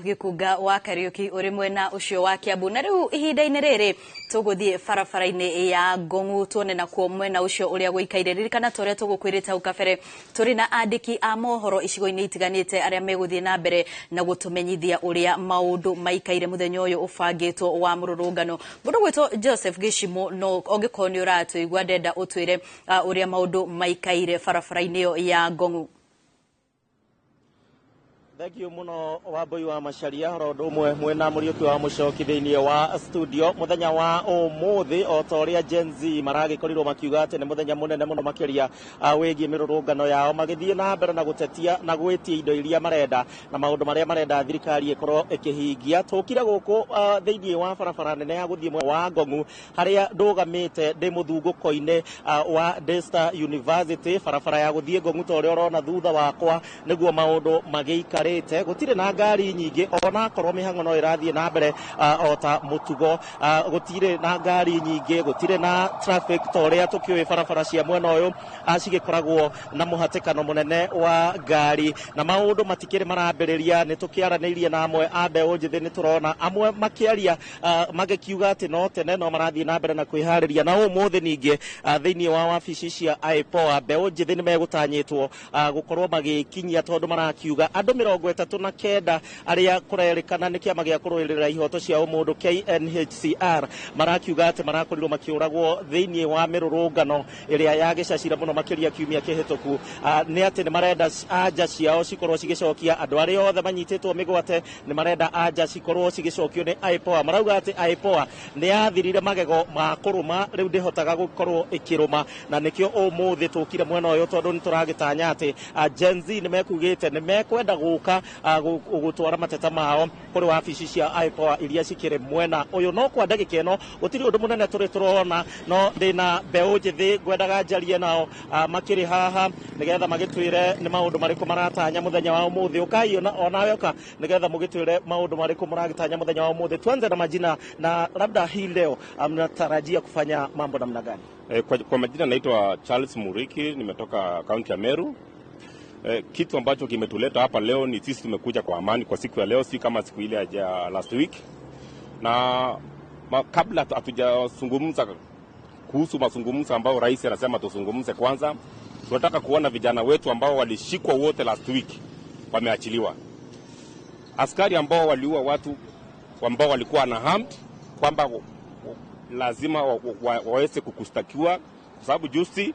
Gikunga wa Kariuki uri mwena ucio wa Kiambu na riu ihinda-ini riri tuguthie barabara-ini ya Ngong tuone na kuo mwena ucio uria guikaire ririkana toria tugukwirite hau kabere turi na andiki a mohoro icigo-ini itiganite aria meguthie na mbere na gutumenyithia uria maundu maikaire muthenya uyu ubangitwo wa mururungano mundu gwitwo Joseph Gishimo no ongikoni uratuigwa ndenda utwire uria maundu maikaire barabara-ini ya Ngong. Thank you muno Wambui wa Macharia rondu mwe mwena muriuki wa mucoki thiini wa studio muthenya wa umuthi o toria Gen Z maragikoriro makiuga ati ni muthenya munene muno makiria wigie mirurungano yao magithie na mbere na gutetia na gwitia indo iria marenda na maundu maria marenda thirikari ikorwo ikihingia tukire guku thiini wa barabara nene ya guthie wa Ngong haria ndugamite ndi muthunguko-ini wa Daystar University barabara ya guthie Ngong toria urona thutha wakwa niguo maundu magiika gutire na ngari nyingi ona korwo mihango no irathie na mbere ota mutugo gutire na ngari nyingi gutire na traffic toria tukiwe barabara cia mwena uyu cigikoragwo na muhatikano munene wa ngari na maundu matikire marambiriria ni tukiaranirie na amwe a mbeu njithi ni turona amwe makiaria magikiuga ati no tene no marathie na mbere na kwihariria na umuthi ningi thiini wa wabici cia IPOA mbeu njithi ni megutanyitwo gukorwo magikinyia tondu marakiuga andu 39 aria kurerikana ni kiama gia kuruirira ihoto cia umundu KNHCR marakiuga ati marakorirwo makiuragwo thiini wa mirurungano iria yagicacira muno makiria kiumia kihituku ni ati ni marenda anja ciao cikorwo cigicokia andu aria othe manyititwo migwate ni marenda anja cikorwo cigicokio ni IPOA marauga ati IPOA ni yathirire magego ma kuruma riu ndihotaga gukorwo ikiruma na nikio umuthi tukire mwena uyu tondu ni turagitanya ati Gen Z ni mekugite ni mekwenda guka gutwara mateta mao kuri wabici cia IPOA iria cikire mwena uyu no kwa ndagika ino gutiri undu munene turi turona no ndina mbeu njithi ngwendaga njarie nao makiri haha nigetha magitwire ni maundu mariku maratanya muthenya wa umuthi ukai onawe oka nigetha mugitwire maundu mariku muragitanya muthenya wa umuthi tuanze na majina na labda hii leo mnatarajia kufanya mambo namna gani? Kwa majina naitwa Charles Muriki, nimetoka kaunti ya Meru. Kitu ambacho kimetuleta hapa leo ni sisi tumekuja kwa amani kwa siku ya leo, si kama siku ile ya last week. Na kabla hatujazungumza kuhusu mazungumzo ambao rais anasema tuzungumze kwanza, tunataka kuona vijana wetu ambao walishikwa wote last week wameachiliwa. Askari ambao waliua watu ambao walikuwa na harmed kwamba lazima waweze kukustakiwa kwa sababu juzi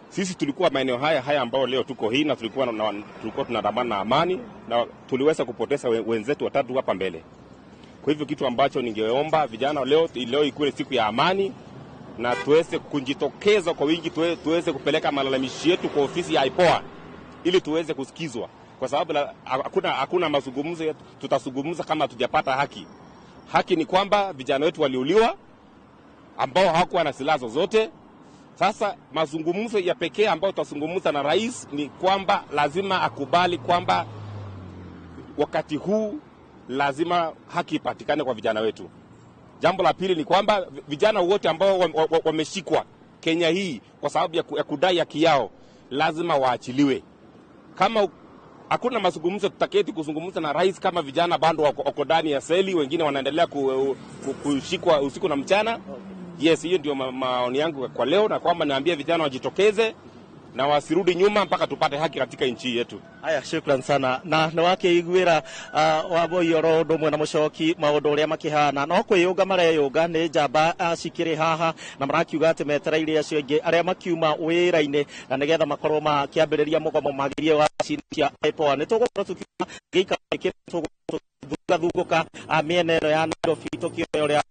sisi tulikuwa maeneo haya ambao leo tuko hii na tulikuwa tunadamana na amani na tuliweza kupoteza wenzetu watatu hapa mbele. Kwa hivyo kitu ambacho ningeomba vijana leo ikuwe siku ya amani na tuweze kujitokeza kwa wingi, tuweze kupeleka malalamishi yetu kwa ofisi ya IPOA ili tuweze kusikizwa, kwa sababu hakuna mazungumzo tutazungumza kama hatujapata haki. Haki ni kwamba vijana wetu waliuliwa ambao hawakuwa na silaha zozote. Sasa mazungumzo ya pekee ambayo tutazungumza na rais ni kwamba lazima akubali kwamba wakati huu lazima haki ipatikane kwa vijana wetu. Jambo la pili ni kwamba vijana wote ambao wameshikwa Kenya hii kwa sababu ya kudai haki yao lazima waachiliwe. Kama hakuna mazungumzo tutaketi kuzungumza na rais kama vijana bado wako ndani ya seli, wengine wanaendelea kushikwa usiku na mchana. Yes, hiyo ndio maoni yangu kwa leo, na kwamba niambie vijana wajitokeze na wasirudi nyuma mpaka tupate haki katika nchi yetu. Aya, shukrani sana. Na wake igwira Wambui orondo mwena mucoki maundu uria makihana no kwiyunga mareyunga ni njamba cikiri haha na marakiuga ati metereire acio ingi aria makiuma wira-ini na nigetha makorwo makiambiriria mugomo magirie wa cia IPOA ni tugukorwo tukiuma gika thunguka miena ino ya Nairobi tukio uria